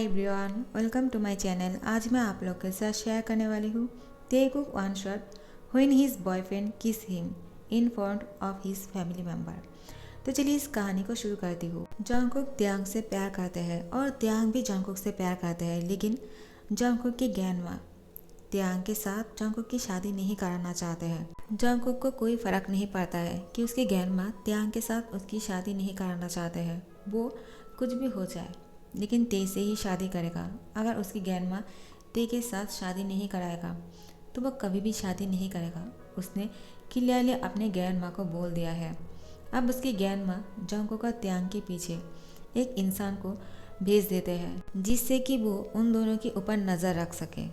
Hi everyone, welcome to my channel. आज मैं आप लोग के साथ शेयर करने वाली हूँ Telugu one shot when his boyfriend kiss him in front of his family member. तो चलिए इस कहानी को शुरू करती हूँ। जंगकुक त्यांग से प्यार करते हैं और त्यांग भी जंगकुक से प्यार करते हैं, लेकिन जंगकुक की ग्रैंडमा त्यांग के साथ जंगकुक की शादी नहीं कराना चाहते हैं। जंगकुक को कोई फर्क नहीं पड़ता है कि उसकी ग्रैंडमा त्यांग के साथ उसकी शादी नहीं कराना चाहते हैं। वो कुछ भी हो जाए, लेकिन ते से ही शादी करेगा। अगर उसकी ग्रैंडमा ते के साथ शादी नहीं कराएगा तो वह कभी भी शादी नहीं करेगा। उसने क्लियरली अपने ग्रैंडमा को बोल दिया है। अब उसकी ग्रैंडमा जंगकुक का त्यांग के पीछे एक इंसान को भेज देते हैं, जिससे कि वो उन दोनों के ऊपर नज़र रख सके।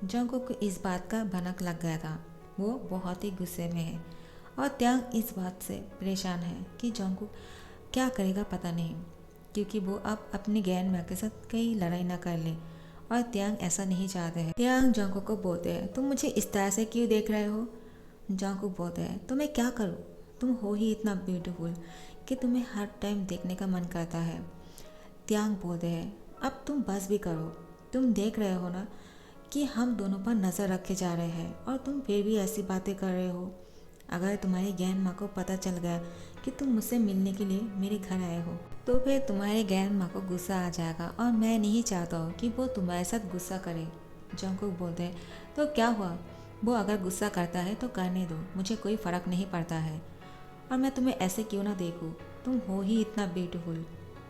जंगकुक को इस बात का भनक लग गया था। वो बहुत ही गुस्से में है और त्यांग इस बात से परेशान है कि जंगकुक क्या करेगा पता नहीं, क्योंकि वो अब अपनी ग्रैंडमा के साथ कई लड़ाई ना कर ले और त्यांग ऐसा नहीं चाहते हैं। त्यांग जंगकुक को बोलते हैं, तुम मुझे इस तरह से क्यों देख रहे हो? जंगकुक बोलते हैं, तो मैं क्या करूँ? तुम हो ही इतना ब्यूटीफुल कि तुम्हें हर टाइम देखने का मन करता है। त्यांग बोलते हैं, अब तुम बस भी करो। तुम देख रहे हो ना कि हम दोनों पर नज़र रखे जा रहे हैं और तुम फिर भी ऐसी बातें कर रहे हो। अगर तुम्हारी ग्रैंडमा को पता चल गया कि तुम मुझसे मिलने के लिए मेरे घर आए हो तो फिर तुम्हारे ग्रैंडमा को गुस्सा आ जाएगा और मैं नहीं चाहता हूँ कि वो तुम्हारे साथ गुस्सा करे। जंगकुक बोलते हैं, तो क्या हुआ? वो अगर गुस्सा करता है तो करने दो, मुझे कोई फ़र्क नहीं पड़ता है। और मैं तुम्हें ऐसे क्यों ना देखूँ? तुम हो ही इतना ब्यूटीफुल,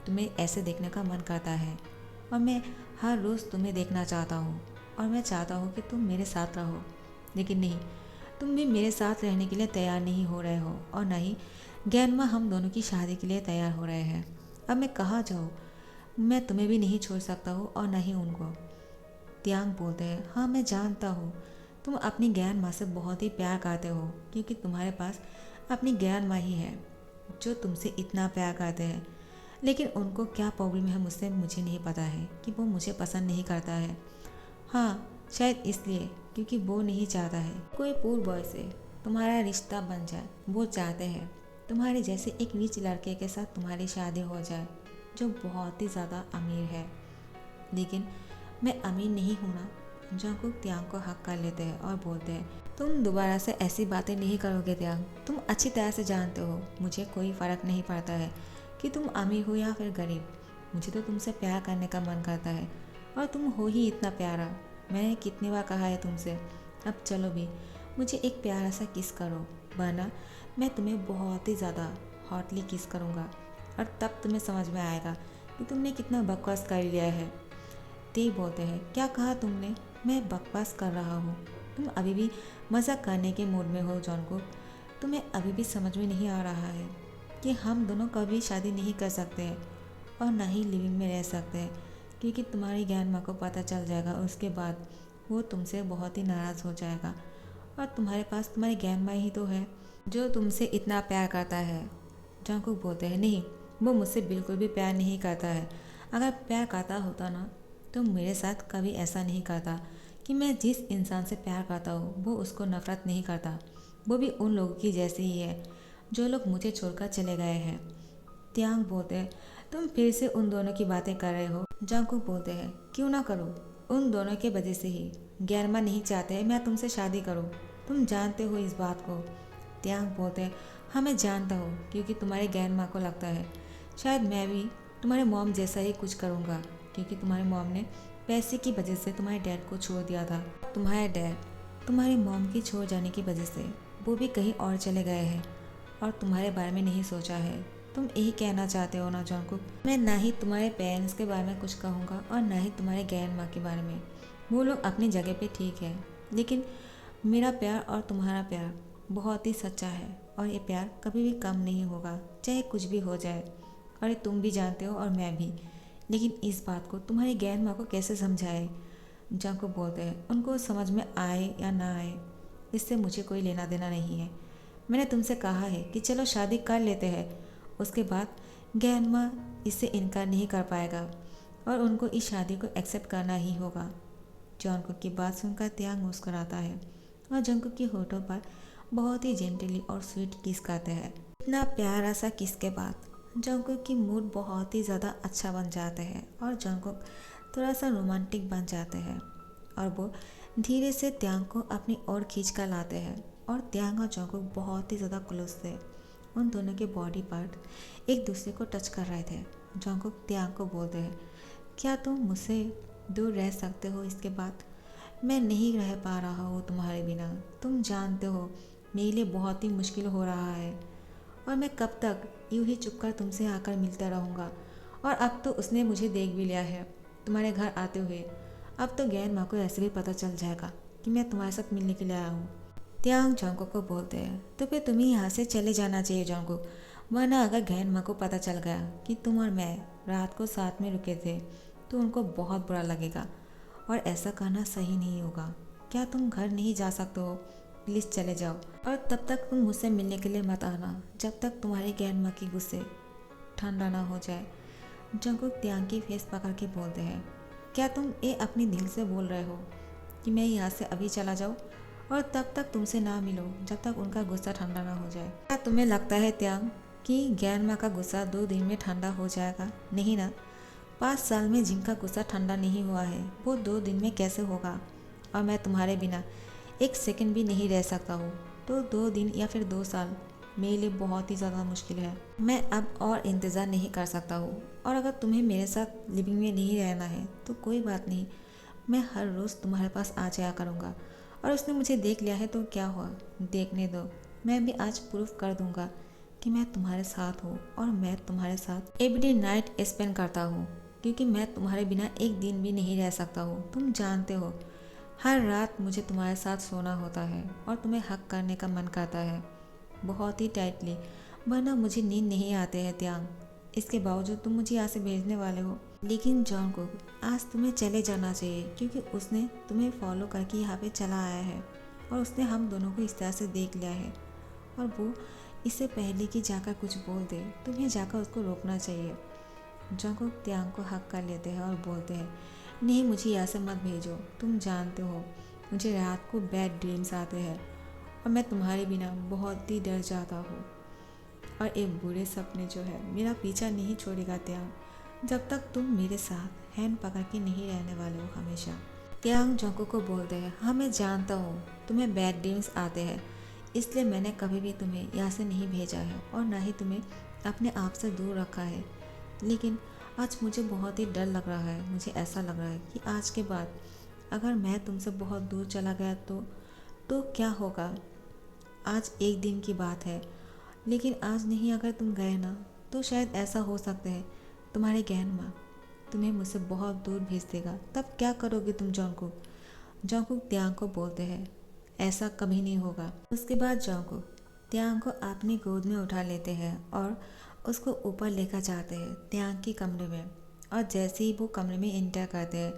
तुम्हें ऐसे देखने का मन करता है और मैं हर रोज़ तुम्हें देखना चाहता हूँ और मैं चाहता हूँ कि तुम मेरे साथ रहो। लेकिन नहीं, तुम भी मेरे साथ रहने के लिए तैयार नहीं हो रहे हो और ना ही ग्रैंडमा हम दोनों की शादी के लिए तैयार हो रहे हैं। अब मैं कहाँ जाऊँ? मैं तुम्हें भी नहीं छोड़ सकता हूँ और ना ही उनको। त्यांग बोलते हैं, हाँ मैं जानता हूँ तुम अपनी ग्रैंडमा से बहुत ही प्यार करते हो, क्योंकि तुम्हारे पास अपनी ग्रैंडमा ही है जो तुमसे इतना प्यार करते हैं। लेकिन उनको क्या प्रॉब्लम है मुझसे, मुझे नहीं पता है कि वो मुझे पसंद नहीं करता है। हाँ, शायद इसलिए क्योंकि वो नहीं चाहता है कोई पूर बॉय से तुम्हारा रिश्ता बन जाए। वो चाहते हैं तुम्हारे जैसे एक रिच लड़के के साथ तुम्हारी शादी हो जाए जो बहुत ही ज़्यादा अमीर है। लेकिन मैं अमीर नहीं हूँ ना। जंगकुक त्यांग को हक कर लेते हैं और बोलते हैं, तुम दोबारा से ऐसी बातें नहीं करोगे त्यांग। तुम अच्छी तरह से जानते हो मुझे कोई फ़र्क नहीं पड़ता है कि तुम अमीर हो या फिर गरीब। मुझे तो तुमसे प्यार करने का मन करता है और तुम हो ही इतना प्यारा। मैंने कितनी बार कहा है तुमसे, अब चलो भी मुझे एक प्यारा सा किस करो, वरना मैं तुम्हें बहुत ही ज़्यादा हॉटली किस करूँगा और तब तुम्हें समझ में आएगा कि तुमने कितना बकवास कर लिया है। ते बोलते हैं, क्या कहा तुमने? मैं बकवास कर रहा हूँ? तुम अभी भी मज़ाक करने के मूड में हो जंगकुक। तुम्हें अभी भी समझ में नहीं आ रहा है कि हम दोनों कभी शादी नहीं कर सकते हैं और ना ही लिविंग में रह सकते हैं, क्योंकि तुम्हारी ग्रैंडमा को पता चल जाएगा। उसके बाद वो तुमसे बहुत ही नाराज़ हो जाएगा और तुम्हारे पास तुम्हारी ग्रैंडमा ही तो है जो तुमसे इतना प्यार करता है। जंगकुक बोलते हैं, नहीं, वो मुझसे बिल्कुल भी प्यार नहीं करता है। अगर प्यार करता होता ना तो मेरे साथ कभी ऐसा नहीं करता कि मैं जिस इंसान से प्यार करता हूँ वो उसको नफ़रत नहीं करता। वो भी उन लोगों की जैसी ही है जो लोग मुझे छोड़कर चले गए हैं। त्यांग बोलते हैं, तुम फिर से उन दोनों की बातें कर रहे हो। जंगकुक बोलते हैं, क्यों ना करो, उन दोनों के वजह से ही ग्रैंडमा नहीं चाहते मैं तुमसे शादी करूं। तुम जानते हो इस बात को। त्यांग बोलते हैं, हाँ मैं जानता हूँ, क्योंकि तुम्हारी ग्रैंडमा को लगता है शायद मैं भी तुम्हारे मॉम जैसा ही कुछ करूँगा, क्योंकि तुम्हारे मॉम ने पैसे की वजह से तुम्हारे डैड को छोड़ दिया था। तुम्हारे डैड तुम्हारी मॉम की छोड़ जाने की वजह से वो भी कहीं और चले गए हैं और तुम्हारे बारे में नहीं सोचा है। तुम यही कहना चाहते हो ना जंगकुक? मैं ना ही तुम्हारे पेरेंट्स के बारे में कुछ कहूँगा और ना ही तुम्हारे ग्रैंडमा के बारे में। वो लोग अपनी जगह पे ठीक है, लेकिन मेरा प्यार और तुम्हारा प्यार बहुत ही सच्चा है और ये प्यार कभी भी कम नहीं होगा, चाहे कुछ भी हो जाए। और ये तुम भी जानते हो और मैं भी। लेकिन इस बात को तुम्हारी ग्रैंडमा को कैसे समझाए? जंगकुक बोलते हैं, उनको समझ में आए या ना आए इससे मुझे कोई लेना देना नहीं है। मैंने तुमसे कहा है कि चलो शादी कर लेते हैं, उसके बाद ग्रैंडमा इससे इनकार नहीं कर पाएगा और उनको इस शादी को एक्सेप्ट करना ही होगा। जंगकुक की बात सुनकर त्यांग मुस्कुराता है और जंगकुक के होठों पर बहुत ही जेंटली और स्वीट किस करते हैं। इतना प्यारा सा किस के बाद जंगकुक की मूड बहुत ही ज़्यादा अच्छा बन जाते हैं और जंगकुक थोड़ा सा रोमांटिक बन जाते हैं और वो धीरे से त्यांग को अपनी ओर खींच कर लाते हैं और त्यांग और जंगकुक बहुत ही ज़्यादा क्लोज थे। उन दोनों के बॉडी पार्ट एक दूसरे को टच कर रहे थे। जंगकुक त्यांग को बोलते हैं, क्या तुम मुझसे दूर रह सकते हो इसके बाद? मैं नहीं रह पा रहा हूँ तुम्हारे बिना। तुम जानते हो मेरे लिए बहुत ही मुश्किल हो रहा है और मैं कब तक यूं ही चुपकर तुमसे आकर मिलता रहूँगा। और अब तो उसने मुझे देख भी लिया है तुम्हारे घर आते हुए। अब तो गैन माँ को ऐसे भी पता चल जाएगा कि मैं तुम्हारे साथ मिलने के लिए आया हूँ। त्यांग जंगकुक को बोलते हैं, तो फिर तुम्हें यहाँ से चले जाना चाहिए जंगकुक, वरना अगर गैन माँ को पता चल गया कि तुम और मैं रात को साथ में रुके थे तो उनको बहुत बुरा लगेगा और ऐसा करना सही नहीं होगा। क्या तुम घर नहीं जा सकते हो? प्लीज़ चले जाओ और तब तक तुम मुझसे मिलने के लिए मत आना जब तक तुम्हारी गैन माँ की गुस्से ठंडा ना हो जाए। जंगकुक त्यांग की फेस पकड़ के बोलते हैं, क्या तुम ये अपने दिल से बोल रहे हो कि मैं यहाँ से अभी चला जाऊँ और तब तक तुमसे ना मिलो जब तक उनका गुस्सा ठंडा ना हो जाए? क्या तुम्हें लगता है त्यांग कि गैन माँ का गुस्सा 2 दिन में ठंडा हो जाएगा? नहीं ना। 5 साल में जिनका गुस्सा ठंडा नहीं हुआ है वो 2 दिन में कैसे होगा? और मैं तुम्हारे बिना एक सेकंड भी नहीं रह सकता हूँ, तो 2 दिन या फिर 2 साल मेरे लिए बहुत ही ज़्यादा मुश्किल है। मैं अब और इंतज़ार नहीं कर सकता हूँ और अगर तुम्हें मेरे साथ लिविंग में नहीं रहना है तो कोई बात नहीं, मैं हर रोज़ तुम्हारे पास आ जाया करूँगा। और उसने मुझे देख लिया है तो क्या हुआ, देखने दो। मैं भी आज प्रूफ कर दूँगा कि मैं तुम्हारे साथ हूँ और मैं तुम्हारे साथ एवरी नाइट स्पेंड करता हूँ, क्योंकि मैं तुम्हारे बिना एक दिन भी नहीं रह सकता हूँ। तुम जानते हो हर रात मुझे तुम्हारे साथ सोना होता है और तुम्हें हक करने का मन करता है बहुत ही टाइटली, वरना मुझे नींद नहीं आते हैं त्यांग। इसके बावजूद तुम मुझे यहाँ से भेजने वाले हो। लेकिन जंगकुक आज तुम्हें चले जाना चाहिए, क्योंकि उसने तुम्हें फॉलो करके यहाँ पे चला आया है और उसने हम दोनों को इस तरह से देख लिया है और वो इससे पहले कि जाकर कुछ बोल दे तुम्हें जाकर उसको रोकना चाहिए। जंगकुक त्यांग को हक कर लेते हैं और बोलते हैं, नहीं मुझे यहाँ से मत भेजो। तुम जानते हो मुझे रात को बैड ड्रीम्स आते हैं और मैं तुम्हारे बिना बहुत ही डर जाता हूँ और एक बुरे सपने जो है मेरा पीछा नहीं छोड़ेगा त्यांग, जब तक तुम मेरे साथ हैंड पकड़ के नहीं रहने वाले हो हमेशा। त्यांग जंगकुक को बोलते हैं, हाँ मैं जानता हूँ तुम्हें बैड ड्रीम्स आते हैं, इसलिए मैंने कभी भी तुम्हें यहाँ से नहीं भेजा है और ना ही तुम्हें अपने आप से दूर रखा है। लेकिन आज मुझे बहुत ही डर लग रहा है। मुझे ऐसा लग रहा है कि आज के बाद अगर मैं तुमसे बहुत दूर चला गया तो क्या होगा? आज एक दिन की बात है, लेकिन आज नहीं अगर तुम गए ना तो शायद ऐसा हो सकता है तुम्हारे गहन माँ तुम्हें मुझसे बहुत दूर भेज देगा। तब क्या करोगे तुम जंगकुक? जंगकुक त्यांग को बोलते हैं, ऐसा कभी नहीं होगा। उसके बाद जंगकुक त्यांग को अपनी गोद में उठा लेते हैं और उसको ऊपर लेकर जाते हैं त्यांग के कमरे में। और जैसे ही वो कमरे में एंटर करते हैं,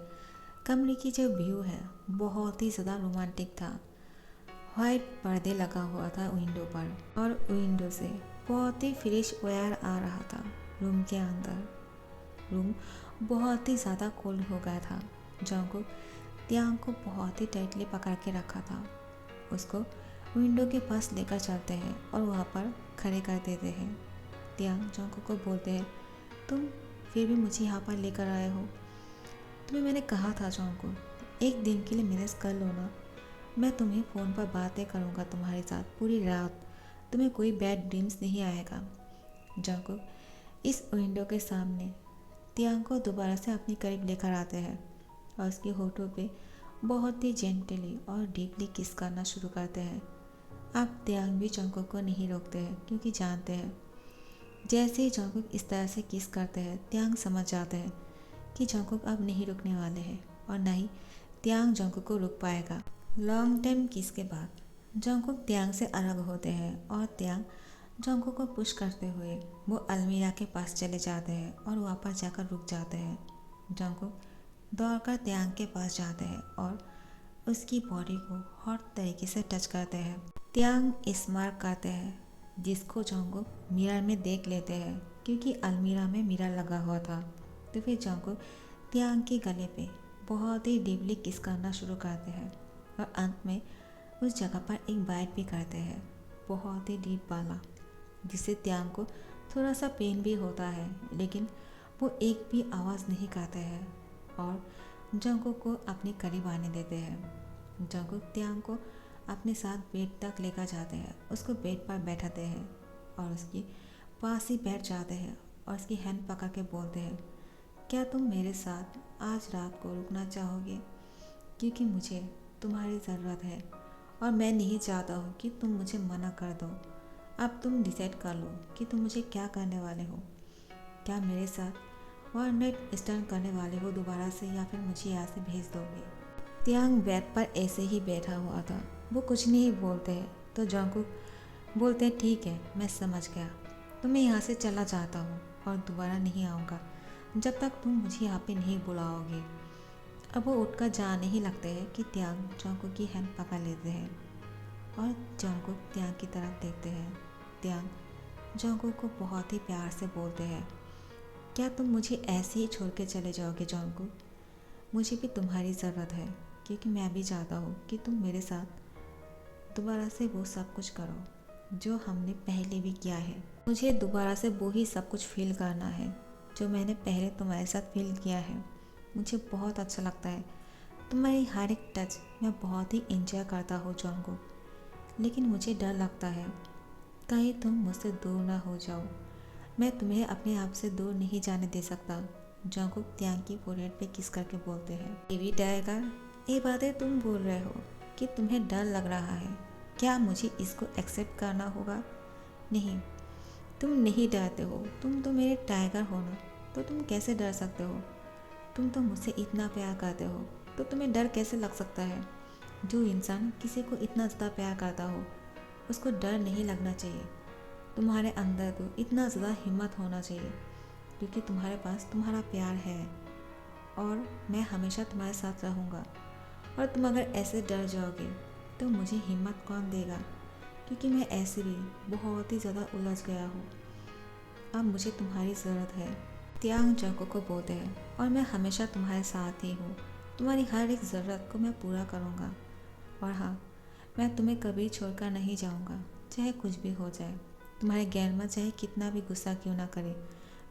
कमरे की जो व्यू है बहुत ही ज़्यादा रोमांटिक था। वाइट पर्दे लगा हुआ था विंडो पर और विंडो से बहुत ही फ्रेश एयर आ रहा था रूम के अंदर। रूम बहुत ही ज़्यादा कोल्ड हो गया था। जंगकुक त्यांग को बहुत ही टाइटली पकड़ के रखा था। उसको विंडो के पास लेकर चलते हैं और वहाँ पर खड़े कर देते हैं। त्यांग जंगकुक को बोलते हैं, तुम फिर भी मुझे यहाँ पर लेकर आए हो। तुम्हें मैंने कहा था जंगकुक, एक दिन के लिए मैनेज कर लो ना। मैं तुम्हें फ़ोन पर बातें करूँगा तुम्हारे साथ पूरी रात, तुम्हें कोई बैड ड्रीम्स नहीं आएगा। जंगकुक इस विंडो के सामने त्यांग को दोबारा से अपने करीब लेकर आते हैं और उसके होठों पे बहुत ही जेंटली और डीपली किस करना शुरू करते हैं। अब त्यांग भी जंगकुक को नहीं रोकते हैं, क्योंकि जानते हैं जैसे ही जंगकुक इस तरह से किस करते हैं त्यांग समझ जाते हैं कि जंगकुक अब नहीं रुकने वाले हैं और ना ही त्यांग जंगकुक को रोक पाएगा। लॉन्ग टाइम किस के बाद जंगकुक त्यांग से अलग होते हैं और त्यांग जंगकुक को पुश करते हुए वो अलमीरा के पास चले जाते हैं और वहाँ पर जाकर रुक जाते हैं। जंगकुक दौड़कर त्यांग के पास जाते हैं और उसकी बॉडी को हॉट तरीके से टच करते हैं। त्यांग स्मार्ट करते हैं, जिसको जंगकुक मिरर में देख लेते हैं, क्योंकि अलमीरा में मिरर लगा हुआ था। तो फिर जंगकुक त्यांग के गले पे बहुत ही डीपली किस करना शुरू करते हैं और अंत में उस जगह पर एक बाइट भी करते हैं, बहुत ही डीप वाला, जिससे त्यांग को थोड़ा सा पेन भी होता है, लेकिन वो एक भी आवाज़ नहीं करते हैं। और जंगकुक को अपने करीब आने देते हैं। जंगकुक त्यांग को अपने साथ बेड तक लेकर जाते हैं, उसको बेड पर बैठाते हैं और उसके पास ही बैठ जाते हैं और उसकी हैंड पकड़ के बोलते हैं, क्या तुम मेरे साथ आज रात को रुकना चाहोगे? क्योंकि मुझे तुम्हारी ज़रूरत है और मैं नहीं चाहता हूँ कि तुम मुझे मना कर दो। अब तुम डिसाइड कर लो कि तुम मुझे क्या करने वाले हो। क्या मेरे साथ वन नाइट स्टैंड करने वाले हो दोबारा से, या फिर मुझे यहाँ से भेज दोगे? त्यांग बेड पर ऐसे ही बैठा हुआ था, वो कुछ नहीं बोलते हैं। तो जंगकुक बोलते हैं, ठीक है, मैं समझ गया, तो मैं यहाँ से चला जाता हूँ और दोबारा नहीं आऊँगा जब तक तुम मुझे यहाँ पे नहीं बुलाओगे। अब वो उठकर जाने ही लगते हैं कि त्यांग जंगकुक की हैंड पकड़ लेते हैं और जंगकुक त्यांग की तरफ देखते हैं। त्यांग जंगकुक को बहुत ही प्यार से बोलते हैं, क्या तुम मुझे ऐसे ही छोड़ के चले जाओगे जंगकुक? मुझे भी तुम्हारी ज़रूरत है, क्योंकि मैं भी चाहता हूँ कि तुम मेरे साथ दोबारा से वो सब कुछ करो जो हमने पहले भी किया है। मुझे दोबारा से वो ही सब कुछ फील करना है जो मैंने पहले तुम्हारे साथ फील किया है। मुझे बहुत अच्छा लगता है, तुम्हारी हर एक टच मैं बहुत ही एंजॉय करता हूँ जंगकुक, लेकिन मुझे डर लगता है कहीं तुम मुझसे दूर ना हो जाओ। मैं तुम्हें अपने आप से दूर नहीं जाने दे सकता। जंगकुक त्यांग की फोरहेड पे किस करके बोलते हैं, बेबी टाइगर, ये बातें तुम बोल रहे हो कि तुम्हें डर लग रहा है, क्या मुझे इसको एक्सेप्ट करना होगा? नहीं, तुम नहीं डरते हो, तुम तो मेरे टाइगर हो ना, तो तुम कैसे डर सकते हो? तुम तो मुझसे इतना प्यार करते हो, तो तुम्हें डर कैसे लग सकता है? जो इंसान किसी को इतना ज़्यादा प्यार करता हो उसको डर नहीं लगना चाहिए। तुम्हारे अंदर तो इतना ज़्यादा हिम्मत होना चाहिए, क्योंकि तुम्हारे पास तुम्हारा प्यार है और मैं हमेशा तुम्हारे साथ रहूँगा। और तुम अगर ऐसे डर जाओगे तो मुझे हिम्मत कौन देगा, क्योंकि मैं ऐसे भी बहुत ही ज़्यादा उलझ गया हूँ। अब मुझे तुम्हारी ज़रूरत है। त्यांग जंगकुक को बोलते हैं, और मैं हमेशा तुम्हारे साथ ही हूँ, तुम्हारी हर एक ज़रूरत को मैं पूरा करूँगा। और हाँ, मैं तुम्हें कभी छोड़कर नहीं जाऊँगा, चाहे कुछ भी हो जाए। तुम्हारे गैरमा चाहे कितना भी गुस्सा क्यों ना करे,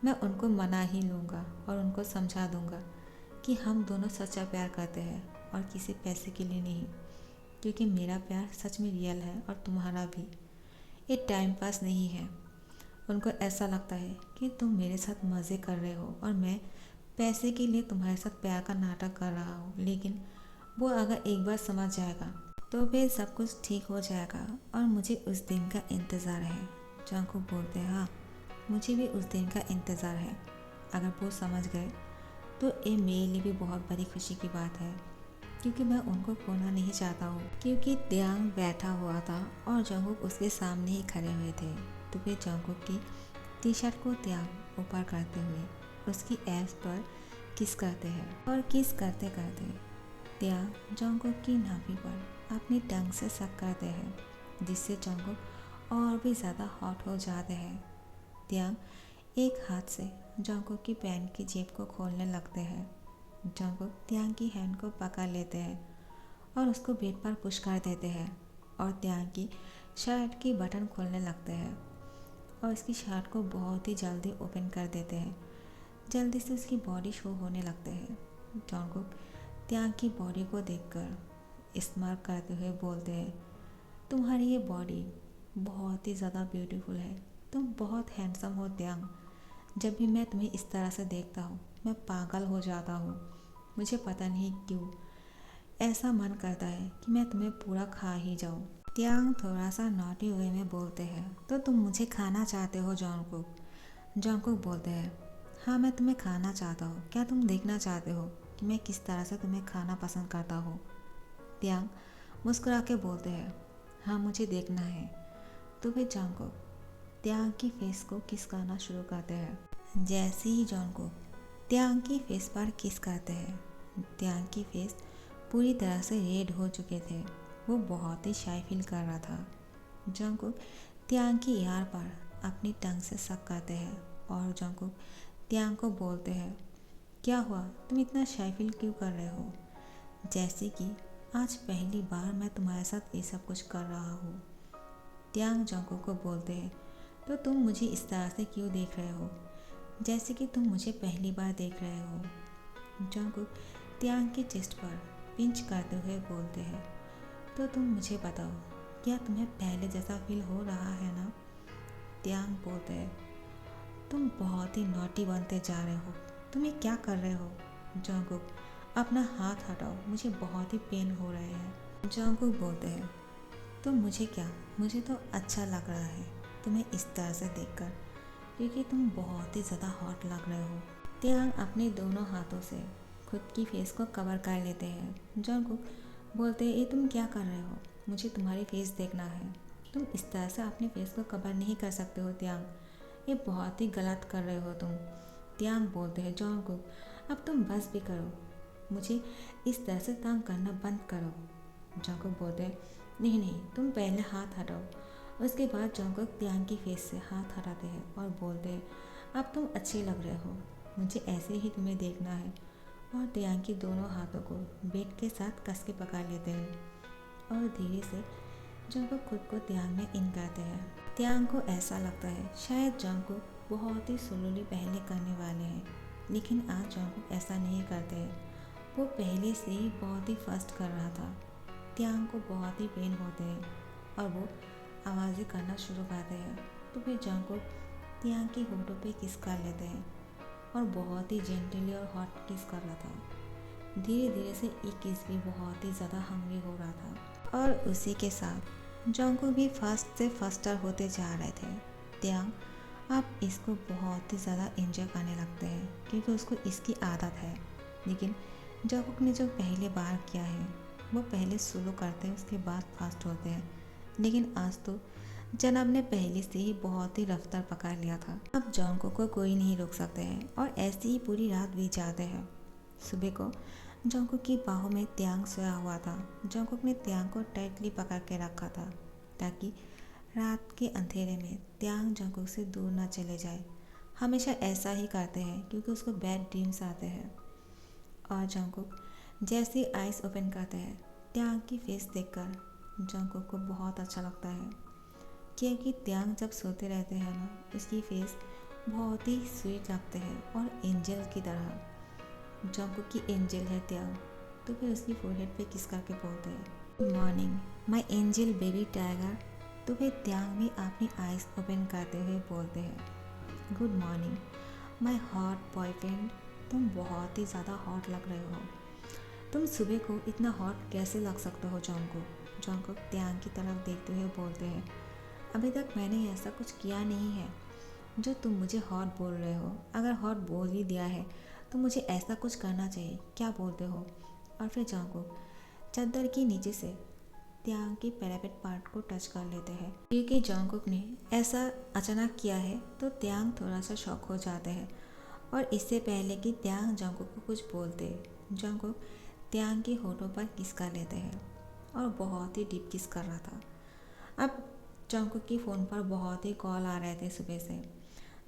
मैं उनको मना ही लूँगा और उनको समझा दूँगा कि हम दोनों सच्चा प्यार करते हैं और किसी पैसे के लिए नहीं, क्योंकि मेरा प्यार सच में रियल है और तुम्हारा भी। ये टाइम पास नहीं है। उनको ऐसा लगता है कि तुम मेरे साथ मज़े कर रहे हो और मैं पैसे के लिए तुम्हारे साथ प्यार का नाटक कर रहा हूँ, लेकिन वो अगर एक बार समझ जाएगा तो फिर सब कुछ ठीक हो जाएगा और मुझे उस दिन का इंतज़ार है। जंगकुक बोलते हैं, हाँ, मुझे भी उस दिन का इंतज़ार है। अगर वो समझ गए तो ये मेरे लिए भी बहुत बड़ी खुशी की बात है, क्योंकि मैं उनको खोना नहीं चाहता हूँ। क्योंकि त्यांग बैठा हुआ था और जंगकुक उसके सामने ही खड़े हुए थे, तो फिर जंगकुक की टी शर्ट को त्यांग ऊपर करते हुए उसकी एब्स पर किस करते हैं और किस करते करते त्यांग जंगकुक की नाभि पर अपनी टंग से सक करते हैं, जिससे जंगकुक और भी ज़्यादा हॉट हो जाते हैं। त्यांग एक हाथ से जंगकुक की पैंट की जेब को खोलने लगते हैं। जंगकुक त्यांग की हैंड को पकड़ लेते हैं और उसको बेड पर पुश कर देते हैं और त्यांग की शर्ट की बटन खोलने लगते हैं और उसकी शर्ट को बहुत ही जल्दी ओपन कर देते हैं। जल्दी से उसकी बॉडी शो होने लगते हैं। जंगकुक त्यांग की बॉडी को देखकर स्माइल करते हुए बोलते हैं, तुम्हारी ये बॉडी बहुत ही ज़्यादा ब्यूटीफुल है, तुम बहुत हैंडसम हो त्यांग। जब भी मैं तुम्हें इस तरह से देखता हूँ मैं पागल हो जाता हूँ। मुझे पता नहीं क्यों ऐसा मन करता है कि मैं तुम्हें पूरा खा ही जाऊँ। त्यांग थोड़ा सा नॉटी वे में बोलते हैं, तो तुम मुझे खाना चाहते हो जंगकुक? जंगकुक बोलते हैं, हाँ, मैं तुम्हें खाना चाहता हूँ। क्या तुम देखना चाहते हो कि मैं किस तरह से तुम्हें खाना पसंद करता हूँ? त्यांग मुस्कुरा के बोलते हैं, हाँ, मुझे देखना है। तो फिर जंगकुक त्यांग की फेस को किस करना शुरू करते हैं। जैसे ही जंगकुक त्यांग की फेस पर किस करते हैं, त्यांग की फेस पूरी तरह से रेड हो चुके थे। वो बहुत ही शाय फील कर रहा था। जंगकुक त्यांग की यार पर अपनी टंग से सक करते हैं और जंगकुक त्यांग को बोलते हैं, क्या हुआ, तुम इतना शाय फील क्यों कर रहे हो? जैसे कि आज पहली बार मैं तुम्हारे साथ ये सब कुछ कर रहा हूँ। त्यांग जंगकुक को बोलते हैं, तो तुम मुझे इस तरह से क्यों देख रहे हो, जैसे कि तुम मुझे पहली बार देख रहे हो? जंगकुक त्यांग के चेस्ट पर पिंच करते हुए बोलते हैं, तो तुम मुझे बताओ, क्या तुम्हें पहले जैसा फील हो रहा है ना? त्यांग बोलते हैं, तुम बहुत ही नॉटी बनते जा रहे हो, तुम ये क्या कर रहे हो? जंगकुक, अपना हाथ हटाओ, मुझे बहुत ही पेन हो रहे हैं। जंगकुक बोलते हैं, तो मुझे क्या, मुझे तो अच्छा लग रहा है तुम्हें इस तरह से देखकर, क्योंकि तुम बहुत ही ज़्यादा हॉट लग रहे हो। त्यांग अपने दोनों हाथों से खुद की फेस को कवर कर लेते हैं। जंगकुक बोलते हैं, ये तुम क्या कर रहे हो? मुझे तुम्हारी फेस देखना है, तुम इस तरह से अपने फेस को कवर नहीं कर सकते हो त्यांग, ये बहुत ही गलत कर रहे हो तुम। त्यांग बोलते हैं, जंगकुक अब तुम बस भी करो, मुझे इस तरह से तंग करना बंद करो। जंगकुक बोलते हैं, नहीं नहीं, तुम पहले हाथ हटाओ। उसके बाद जंगकुक त्यांग की फेस से हाथ हटाते हैं और बोलते हैं, अब तुम अच्छे लग रहे हो, मुझे ऐसे ही तुम्हें देखना है। और त्यांग के दोनों हाथों को बेट के साथ कस के पकड़ लेते हैं और धीरे से जंगकुक खुद को त्यांग में इन करते हैं। त्यांग को ऐसा लगता है शायद जंगकुक बहुत ही स्लोली पहले करने वाले हैं, लेकिन आज जंगकुक ऐसा नहीं करते हैं। वो पहले से ही बहुत ही फास्ट कर रहा था। त्यांग को बहुत ही पेन होते हैं और वो आवाज़ें करना शुरू करते हैं। तो फिर जंगकुक त्यांग की होठों पे किस कर लेते हैं और बहुत ही जेंटली और हॉट किस कर रहा था। धीरे धीरे से ये किस भी बहुत ही ज़्यादा हंग्री हो रहा था और उसी के साथ जंगकुक भी फास्ट से फास्टर होते जा रहे थे। त्यांग अब इसको बहुत ही ज़्यादा एंजॉय करने लगते हैं क्योंकि उसको इसकी आदत है। लेकिन जंगकुक ने जो पहले बार किया है वो पहले स्लो करते हैं, उसके बाद फास्ट होते हैं, लेकिन आज तो जनाब ने पहले से ही बहुत ही रफ्तार पकड़ लिया था। अब जंगकुक को कोई नहीं रोक सकते हैं और ऐसे ही पूरी रात बीत जाते हैं। सुबह को जंगकुक की बाहों में त्यांग सोया हुआ था। जंगकुक ने त्यांग को टाइटली पकड़ के रखा था ताकि रात के अंधेरे में त्यांग जंगकुक से दूर न चले जाए। हमेशा ऐसा ही करते हैं क्योंकि उसको बैड ड्रीम्स आते हैं। और जंगकुक जैसे ही आइज़ ओपन करते हैं, त्यांग की फेस देखकर जंगकुक को बहुत अच्छा लगता है क्योंकि त्यांग जब सोते रहते हैं ना, उसकी फेस बहुत ही स्वीट लगते हैं और एंजल की तरह। जंगकुक की एंजल है त्यांग, तो फिर उसकी फोरहेड पे किस करके बोलते हैं, good morning my angel baby tiger. तो फिर त्यांग भी अपनी आइज़ ओपन करते हुए बोलते हैं, good morning my hot boyfriend. तुम बहुत ही ज़्यादा हॉट लग रहे हो, तुम सुबह को इतना हॉट कैसे लग सकते हो जंगकुक। जंगकुक त्यांग की तरफ देखते हुए बोलते हैं, अभी तक मैंने ऐसा कुछ किया नहीं है जो तुम मुझे हॉट बोल रहे हो। अगर हॉट बोल ही दिया है तो मुझे ऐसा कुछ करना चाहिए, क्या बोलते हो? और फिर जंगकुक चादर के नीचे से त्यांग के पैरापेट पार्ट को टच कर लेते हैं। क्योंकि जंगकुक ने ऐसा अचानक किया है तो त्यांग थोड़ा सा शॉक हो जाते हैं और इससे पहले कि त्यांग जंगकुक को कुछ बोलते, जंगकुक त्यांग के होठों पर किस कर लेते हैं और बहुत ही डीप किस कर रहा था। अब जंगकुक की फ़ोन पर बहुत ही कॉल आ रहे थे सुबह से।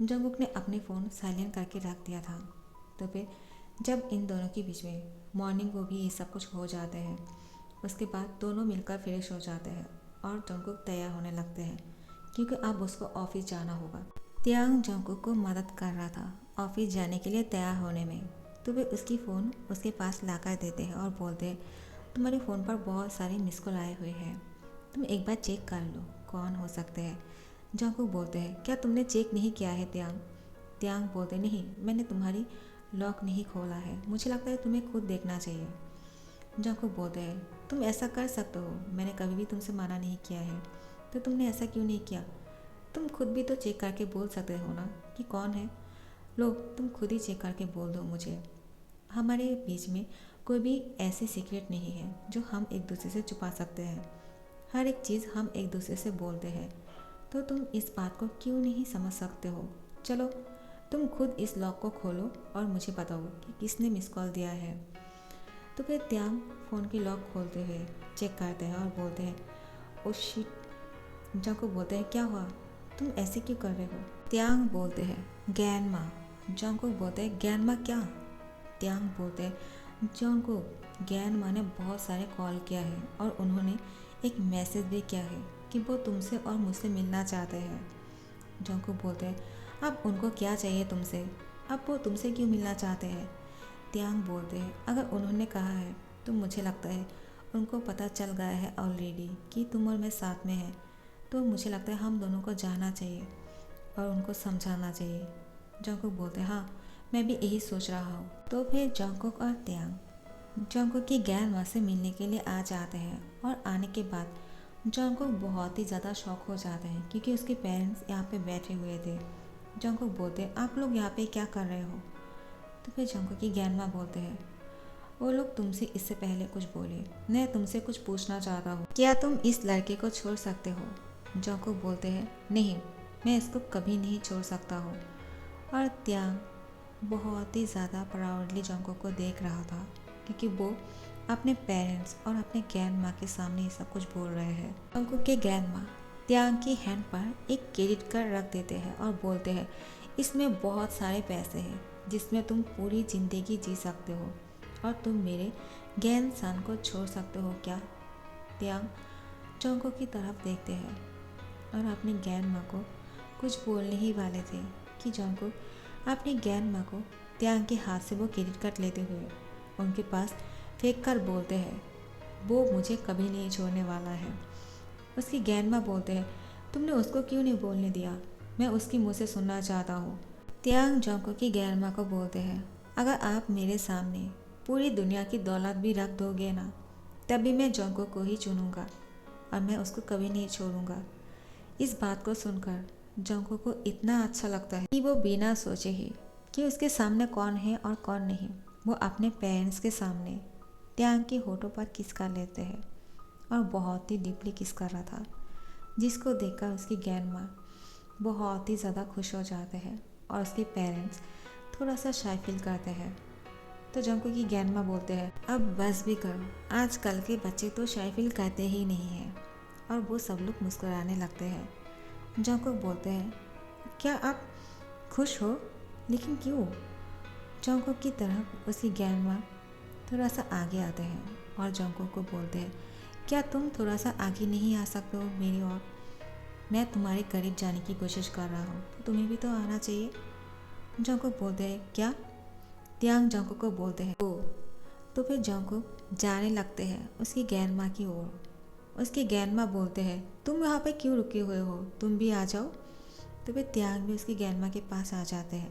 जंगकुक ने अपने फ़ोन साइलेंट करके रख दिया था। तो फिर जब इन दोनों के बीच में मॉर्निंग को भी ये सब कुछ हो जाते हैं, उसके बाद दोनों मिलकर फ्रेश हो जाते हैं और जंगकुक तैयार होने लगते हैं क्योंकि अब उसको ऑफिस जाना होगा। त्यांग जंगकुक को मदद कर रहा था ऑफिस जाने के लिए तैयार होने में। तो वे उसकी फ़ोन उसके पास लाकर देते हैं और बोलते हैं, तुम्हारे फ़ोन पर बहुत सारे मिस कॉल आए हुए हैं, तुम एक बार चेक कर लो कौन हो सकते हैं। जंगकुक बोलते हैं, क्या तुमने चेक नहीं किया है त्यांग? त्यांग बोलते, नहीं मैंने तुम्हारी लॉक नहीं खोला है, मुझे लगता है तुम्हें खुद देखना चाहिए। जंगकुक बोलते हैं, तुम ऐसा कर सकते हो, मैंने कभी भी तुमसे मना नहीं किया है, तो तुमने ऐसा क्यों नहीं किया? तुम खुद भी तो चेक करके बोल सकते हो ना कि कौन है। लो तुम खुद ही चेक करके बोल दो मुझे। हमारे बीच में कोई भी ऐसी सीक्रेट नहीं है जो हम एक दूसरे से छुपा सकते हैं। हर एक चीज़ हम एक दूसरे से बोलते हैं, तो तुम इस बात को क्यों नहीं समझ सकते हो? चलो तुम खुद इस लॉक को खोलो और मुझे बताओ कि किसने मिस कॉल दिया है। तो फिर त्यांग फ़ोन की लॉक खोलते हुए चेक करते हैं और बोलते हैं, ओ शिट। जंगकुक बोलते हैं, क्या हुआ, तुम ऐसे क्यों कर रहे हो? त्यांग बोलते हैं, ग्रैंडमा। जंगकुक बोलते हैं, ग्रैंडमा क्या? त्यांग बोलते हैं, जंगकुक ग्रैंडमा ने बहुत सारे कॉल किया है और उन्होंने एक मैसेज भी किया है कि वो तुमसे और मुझसे मिलना चाहते हैं। जंगकुक बोलते हैं, अब उनको क्या चाहिए तुमसे? अब वो तुमसे क्यों मिलना चाहते हैं? त्यांग बोलते हैं, अगर उन्होंने कहा है तो मुझे लगता है उनको पता चल गया है ऑलरेडी कि तुम और मैं साथ में हैं, तो मुझे लगता है हम दोनों को जाना चाहिए और उनको समझाना चाहिए। जंगकुक बोलते हैं, हाँ मैं भी यही सोच रहा हूँ। तो फिर जंगकुक और त्यांग जंगकुक की ग्रैंड माँ से मिलने के लिए आ जाते हैं और आने के बाद जंगकुक बहुत ही ज़्यादा शॉक हो जाते हैं क्योंकि उसके पेरेंट्स यहाँ पे बैठे हुए थे। जंगकुक बोलते हैं, आप लोग यहाँ पे क्या कर रहे हो? तो फिर जंगकुक की ग्रैंड माँ बोलते हैं, वो लोग तुमसे इससे पहले कुछ बोले, मैं तुमसे कुछ पूछना चाहता हूँ, क्या तुम इस लड़के को छोड़ सकते हो? जंगकुक बोलते हैं, नहीं मैं इसको कभी नहीं छोड़ सकता हूँ। और त्यांग बहुत ही ज़्यादा प्राउडली जंगकुक को देख रहा था क्योंकि वो अपने पेरेंट्स और अपने ग्रैंड माँ के सामने ये सब कुछ बोल रहे हैं। जंगकुक के ग्रैंड माँ त्यांग की हैंड पर एक क्रेडिट कार्ड रख देते हैं और बोलते हैं, इसमें बहुत सारे पैसे हैं जिसमें तुम पूरी ज़िंदगी जी सकते हो और तुम मेरे ग्रैंड सन को छोड़ सकते हो क्या? त्यांग जंगकुक की तरफ देखते हैं और अपनी ग्रैंड माँ को कुछ बोलने ही वाले थे कि जंगकुक अपनी ग्रैंड माँ को त्यांग के हाथ से वो क्रेडिट कार्ड लेते हुए उनके पास फेंक कर बोलते हैं, वो मुझे कभी नहीं छोड़ने वाला है। उसकी ग्रैंड माँ बोलते हैं, तुमने उसको क्यों नहीं बोलने दिया? मैं उसकी मुँह से सुनना चाहता हूँ। त्यांग जंगकुक की ग्रैंड माँ को बोलते हैं, अगर आप मेरे सामने पूरी दुनिया की दौलत भी रख दोगे ना, तभी मैं जंगकुक को ही चुनूँगा और मैं उसको कभी नहीं छोड़ूंगा। इस बात को सुनकर जंगकुक को इतना अच्छा लगता है कि वो बिना सोचे ही कि उसके सामने कौन है और कौन नहीं, वो अपने पेरेंट्स के सामने त्यांग के होठों पर किस कर लेते हैं और बहुत ही डीपली किस कर रहा था, जिसको देखकर उसकी ग्रैंड माँ बहुत ही ज़्यादा खुश हो जाते हैं और उसके पेरेंट्स थोड़ा सा शाय फील करते हैं। तो जंगकुक की ग्रैंड माँ बोलते हैं, अब बस भी करो, आजकल के बच्चे तो शाय फील करते ही नहीं हैं। और वो सब लोग मुस्कुराने लगते हैं। जंगकुक बोलते हैं, क्या आप खुश हो? लेकिन क्यों? जंगकुक की तरफ उसकी ग्रैंड माँ थोड़ा सा आगे आते हैं और जंगकुक को बोलते हैं, क्या तुम थोड़ा सा आगे नहीं आ सकते हो मेरी ओर? मैं तुम्हारे करीब जाने की कोशिश कर रहा हूँ, तो तुम्हें भी तो आना चाहिए। जंगकुक बोलते हैं, क्या? त्यांग जंगकुक को बोलते हैं, ओ। तो फिर जंगकुक जाने लगते हैं उसकी ग्रैंड माँ की ओर। उसकी ग्रैंड माँ बोलते हैं, तुम यहाँ पे क्यों रुके हुए हो, तुम भी आ जाओ। तो फिर त्यांग भी उसकी ग्रैंड माँ के पास आ जाते हैं।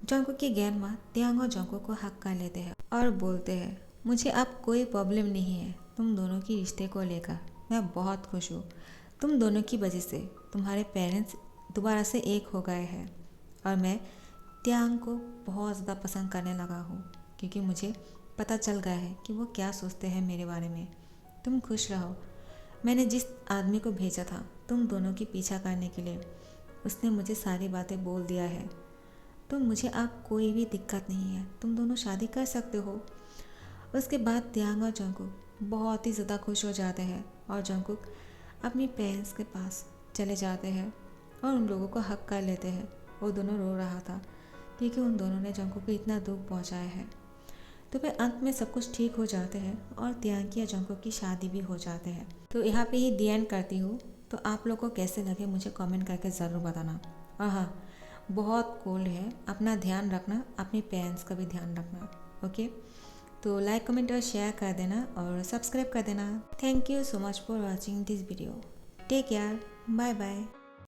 जंगकुक की ग्रैंड माँ त्यांग और जंगकुक को हक कर लेते हैं और बोलते हैं, मुझे अब कोई प्रॉब्लम नहीं है तुम दोनों की रिश्ते को लेकर, मैं बहुत खुश हूँ। तुम दोनों की वजह से तुम्हारे पेरेंट्स दोबारा से एक हो गए हैं और मैं त्यांग को बहुत ज़्यादा पसंद करने लगा हूँ क्योंकि मुझे पता चल गया है कि वो क्या सोचते हैं मेरे बारे में। तुम खुश रहो। मैंने जिस आदमी को भेजा था तुम दोनों की पीछा करने के लिए, उसने मुझे सारी बातें बोल दिया है, तो मुझे अब कोई भी दिक्कत नहीं है, तुम दोनों शादी कर सकते हो। उसके बाद त्यांग और जंगकुक बहुत ही ज़्यादा खुश हो जाते हैं और जंगकुक अपनी पेरेंट्स के पास चले जाते हैं और उन लोगों को हक कर लेते हैं। वो दोनों रो रहा था क्योंकि उन दोनों ने जंगकुक को इतना दुख पहुंचाया है। तो फिर अंत में सब कुछ ठीक हो जाते हैं और त्यांग की और जंगकुक की शादी भी हो जाते हैं। तो यहाँ पे ही दी एंड करती हूँ। तो आप लोग को कैसे लगे मुझे कमेंट करके ज़रूर बताना। और हाँ, बहुत कोल्ड है, अपना ध्यान रखना, अपने पेरेंट्स का भी ध्यान रखना। ओके, तो लाइक कमेंट और शेयर कर देना और सब्सक्राइब कर देना। Thank you so much for watching this video. Take care, bye bye.